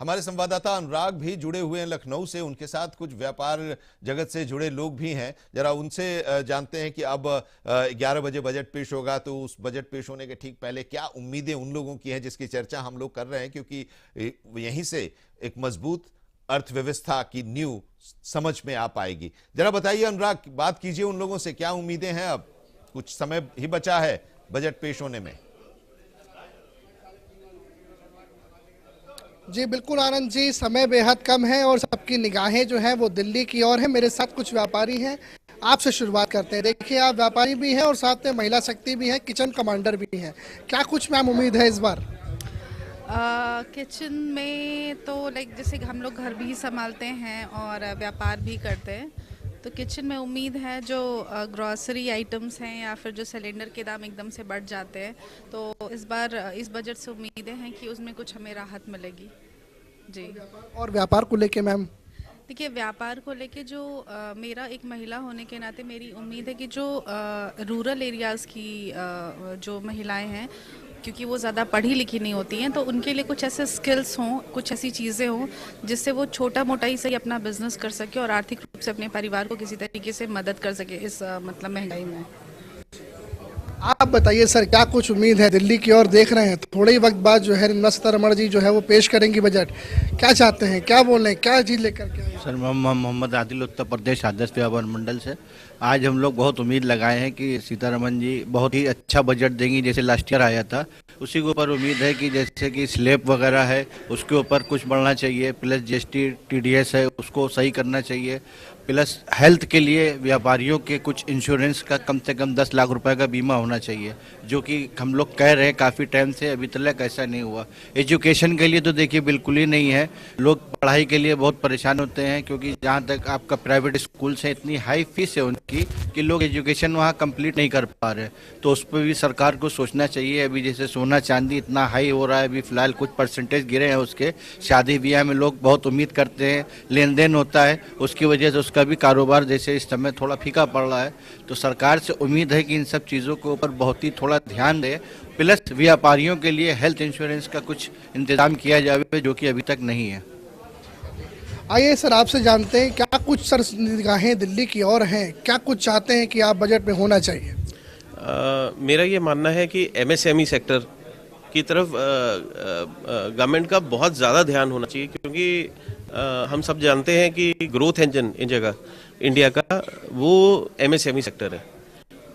हमारे संवाददाता अनुराग भी जुड़े हुए हैं लखनऊ से, उनके साथ कुछ व्यापार जगत से जुड़े लोग भी हैं। जरा उनसे जानते हैं कि अब 11 बजे बजट पेश होगा, तो उस बजट पेश होने के ठीक पहले क्या उम्मीदें उन लोगों की हैं जिसकी चर्चा हम लोग कर रहे हैं, क्योंकि यहीं से एक मजबूत अर्थव्यवस्था की नींव समझ में आ पाएगी। जरा बताइए अनुराग, बात कीजिए उन लोगों से, क्या उम्मीदें हैं? अब कुछ समय ही बचा है बजट पेश होने में। जी बिल्कुल आनंद जी, समय बेहद कम है और सबकी निगाहें जो हैं वो दिल्ली की ओर है। मेरे साथ कुछ व्यापारी हैं, आपसे शुरुआत करते हैं। देखिए, आप व्यापारी भी हैं और साथ में महिला शक्ति भी है, किचन कमांडर भी हैं। क्या कुछ मैम उम्मीद है इस बार? किचन में तो लाइक जैसे हम लोग घर भी संभालते हैं और व्यापार भी करते हैं, तो किचन में उम्मीद है जो ग्रॉसरी आइटम्स हैं या फिर जो सिलेंडर के दाम एकदम से बढ़ जाते हैं, तो इस बार इस बजट से उम्मीदें हैं कि उसमें कुछ हमें राहत मिलेगी जी। और व्यापार को लेके मैम? देखिए, व्यापार को लेके जो मेरा एक महिला होने के नाते मेरी उम्मीद है कि जो रूरल एरियाज़ की जो महिलाएं हैं, क्योंकि वो ज़्यादा पढ़ी लिखी नहीं होती हैं, तो उनके लिए कुछ ऐसे स्किल्स हों, कुछ ऐसी चीज़ें हों जिससे वो छोटा मोटा ही सही अपना बिजनेस कर सके और आर्थिक रूप से अपने परिवार को किसी तरीके से मदद कर सके इस मतलब महंगाई में। आप बताइए सर, क्या कुछ उम्मीद है? दिल्ली की ओर देख रहे हैं, थोड़े ही वक्त बाद जो है निर्मला सीतारमण जी जो है वो पेश करेंगी बजट। क्या चाहते हैं, क्या बोल रहे हैं, क्या चीज़ लेकर के आए? सर, मोहम्मद आदिल, उत्तर प्रदेश आदर्श व्यापार मंडल से। आज हम लोग बहुत उम्मीद लगाए हैं कि सीतारमण जी बहुत ही अच्छा बजट देंगी, जैसे लास्ट ईयर आया था उसी के ऊपर उम्मीद है कि जैसे कि स्लैब वगैरह है उसके ऊपर कुछ बढ़ना चाहिए, प्लस जीएसटी टीडीएस है उसको सही करना चाहिए, प्लस हेल्थ के लिए व्यापारियों के कुछ इंश्योरेंस का कम से कम 10 लाख रुपए का बीमा होना चाहिए, जो कि हम लोग कह रहे हैं काफ़ी टाइम से, अभी तक ऐसा नहीं हुआ। एजुकेशन के लिए तो देखिए बिल्कुल ही नहीं है, लोग पढ़ाई के लिए बहुत परेशान होते हैं, क्योंकि जहाँ तक आपका प्राइवेट स्कूल से इतनी हाई फीस है उनकी कि लोग एजुकेशन वहाँ कंप्लीट नहीं कर पा रहे, तो उस पर भी सरकार को सोचना चाहिए। अभी जैसे सोना चांदी इतना हाई हो रहा है, अभी फिलहाल कुछ परसेंटेज गिरे हैं उसके, शादी ब्याह में लोग बहुत उम्मीद करते हैं, लेन देन होता है, उसकी वजह से उसका भी कारोबार जैसे इस समय थोड़ा फीका पड़ रहा है। तो सरकार से उम्मीद है कि इन सब चीज़ों के ऊपर बहुत ही थोड़ा ध्यान दे, प्लस व्यापारियों के लिए हेल्थ इंश्योरेंस का कुछ इंतजाम किया जाए, जो कि अभी तक नहीं है। आइए सर, आपसे जानते हैं क्या कुछ सर निगाहें दिल्ली की ओर हैं, क्या कुछ चाहते हैं कि आप बजट में होना चाहिए? मेरा ये मानना है कि एमएसएमई सेक्टर की तरफ गवर्नमेंट का बहुत ज़्यादा ध्यान होना चाहिए, क्योंकि हम सब जानते हैं कि ग्रोथ इंजन इन जगह इंडिया का वो एमएसएमई सेक्टर है।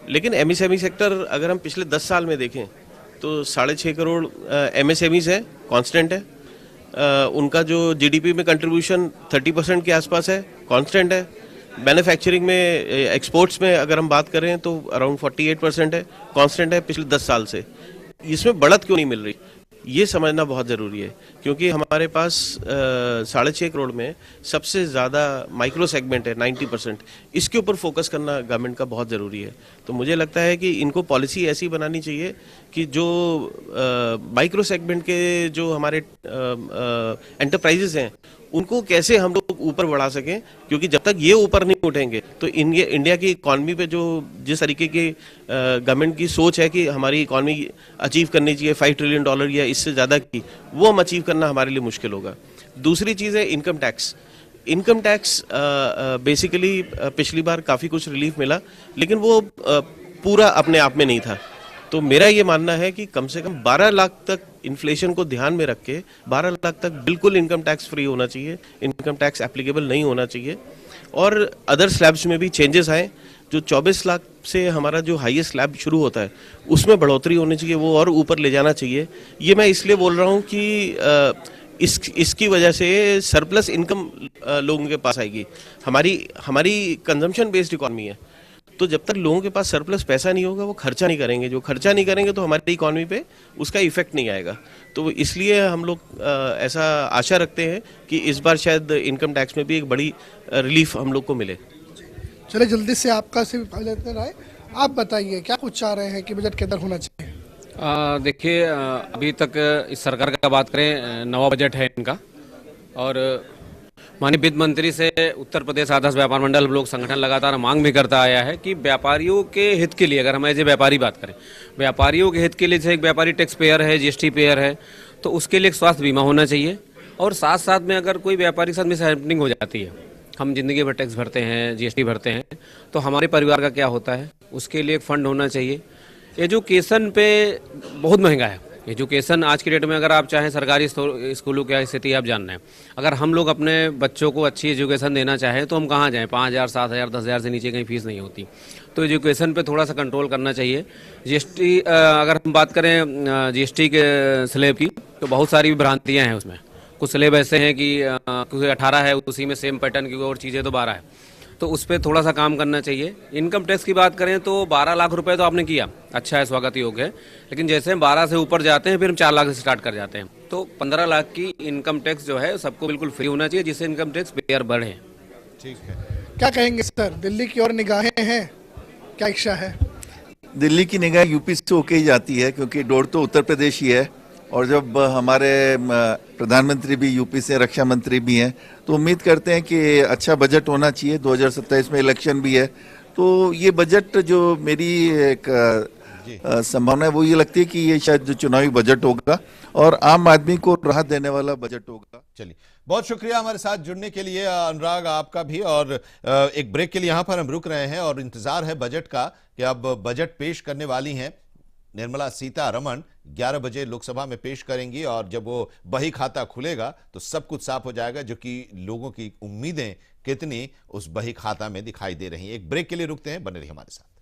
लेकिन एमएसएमई सेक्टर अगर हम पिछले 10 साल में देखें तो 6.5 करोड़ एमएसएमईज है, कांस्टेंट है। उनका जो जीडीपी में कंट्रीब्यूशन 30% के आसपास है, कांस्टेंट है। मैन्युफैक्चरिंग में, एक्सपोर्ट्स में अगर हम बात करें तो अराउंड 48% है, कांस्टेंट है पिछले 10 साल से। इसमें बढ़त क्यों नहीं मिल रही, ये समझना बहुत ज़रूरी है, क्योंकि हमारे पास 6.5 करोड़ में सबसे ज़्यादा माइक्रो सेगमेंट है 90%। इसके ऊपर फोकस करना गवर्नमेंट का बहुत ज़रूरी है। तो मुझे लगता है कि इनको पॉलिसी ऐसी बनानी चाहिए कि जो माइक्रो सेगमेंट के जो हमारे एंटरप्राइजेस हैं उनको कैसे हम लोग ऊपर बढ़ा सकें, क्योंकि जब तक ये ऊपर नहीं उठेंगे तो इंडिया की इकॉनमी पे जो जिस तरीके की गवर्नमेंट की सोच है कि हमारी इकॉनमी अचीव करनी चाहिए $5 ट्रिलियन या इससे ज़्यादा की, वो हम अचीव करना हमारे लिए मुश्किल होगा। दूसरी चीज़ है income tax. Income tax basically पिछली बार काफ़ी कुछ रिलीफ मिला, लेकिन वो पूरा अपने आप में नहीं था। तो मेरा ये मानना है कि कम से कम 12 लाख तक इन्फ्लेशन को ध्यान में रख के 12 लाख तक बिल्कुल इनकम टैक्स फ्री होना चाहिए, इनकम टैक्स एप्लीकेबल नहीं होना चाहिए। और अदर स्लैब्स में भी चेंजेस आए, जो 24 लाख से हमारा जो हाईएस्ट स्लैब शुरू होता है उसमें बढ़ोतरी होनी चाहिए, वो और ऊपर ले जाना चाहिए। ये मैं इसलिए बोल रहा हूँ कि इसकी वजह से सरप्लस इनकम लोगों के पास आएगी। हमारी कंजम्पशन बेस्ड इकॉनमी है, तो जब तक लोगों के पास सरप्लस पैसा नहीं होगा वो खर्चा नहीं करेंगे, जो खर्चा नहीं करेंगे तो हमारी इकॉनमी पे उसका इफेक्ट नहीं आएगा। तो इसलिए हम लोग ऐसा आशा रखते हैं कि इस बार शायद इनकम टैक्स में भी एक बड़ी रिलीफ हम लोग को मिले। चलिए जल्दी से आपका से लेते रहे, आप बताइए क्या कुछ चाह रहे हैं कि बजट के अंदर होना चाहिए? देखिए, अभी तक इस सरकार का बात करें, नवा बजट है इनका, और माननीय वित्त मंत्री से उत्तर प्रदेश आदर्श व्यापार मंडल लोक संगठन लगातार मांग भी करता आया है कि व्यापारियों के हित के लिए, अगर हम एज ए व्यापारी बात करें, व्यापारियों के हित के लिए, जैसे एक व्यापारी टैक्स पेयर है, जीएसटी पेयर है, तो उसके लिए एक स्वास्थ्य बीमा होना चाहिए। और साथ साथ में अगर कोई व्यापारी के साथ मिस हैपनिंग हो जाती है, हम जिंदगी भर टैक्स भरते हैं, जीएसटी भरते हैं, तो हमारे परिवार का क्या होता है, उसके लिए एक फंड होना चाहिए। एजुकेशन पे बहुत महंगा है एजुकेशन आज की डेट में। अगर आप चाहें सरकारी स्कूलों की स्थिति आप जानना है, अगर हम लोग अपने बच्चों को अच्छी एजुकेशन देना चाहें तो हम कहाँ जाएं, 5,000, 7,000, 10,000 से नीचे कहीं फीस नहीं होती। तो एजुकेशन पे थोड़ा सा कंट्रोल करना चाहिए। जीएसटी अगर हम बात करें जीएसटी के स्लैब की, तो बहुत सारी भ्रांतियाँ हैं उसमें। कुछ स्लैब ऐसे हैं कि क्योंकि 18 है, उसी में सेम पैटर्न की और चीज़ें तो 12 है, तो उस पर थोड़ा सा काम करना चाहिए। इनकम टैक्स की बात करें तो 12 लाख रुपए तो आपने किया, अच्छा है, स्वागत योग्य है, लेकिन जैसे हम 12 से ऊपर जाते हैं फिर हम 4 लाख से स्टार्ट कर जाते हैं। तो 15 लाख की इनकम टैक्स जो है सबको बिल्कुल फ्री होना चाहिए, जिससे इनकम टैक्स पेयर बढ़े। ठीक है, क्या कहेंगे सर, दिल्ली की ओर निगाहें हैं, क्या इच्छा है? दिल्ली की निगाह यूपी से होके ही जाती है, क्योंकि डोर तो उत्तर प्रदेश ही है, और जब हमारे प्रधानमंत्री भी यूपी से, रक्षा मंत्री भी हैं, तो उम्मीद करते हैं कि अच्छा बजट होना चाहिए। 2027 में इलेक्शन भी है, तो ये बजट जो मेरी एक संभावना है वो ये लगती है कि ये शायद जो चुनावी बजट होगा और आम आदमी को राहत देने वाला बजट होगा। चलिए, बहुत शुक्रिया हमारे साथ जुड़ने के लिए अनुराग, आपका भी। और एक ब्रेक के लिए यहाँ पर हम रुक रहे हैं और इंतजार है बजट का कि अब बजट पेश करने वाली हैं निर्मला सीतारमण। 11 बजे लोकसभा में पेश करेंगी और जब वो बही खाता खुलेगा तो सब कुछ साफ हो जाएगा, जो कि लोगों की उम्मीदें कितनी उस बही खाता में दिखाई दे रही हैं। एक ब्रेक के लिए रुकते हैं, बने रहिए हमारे साथ।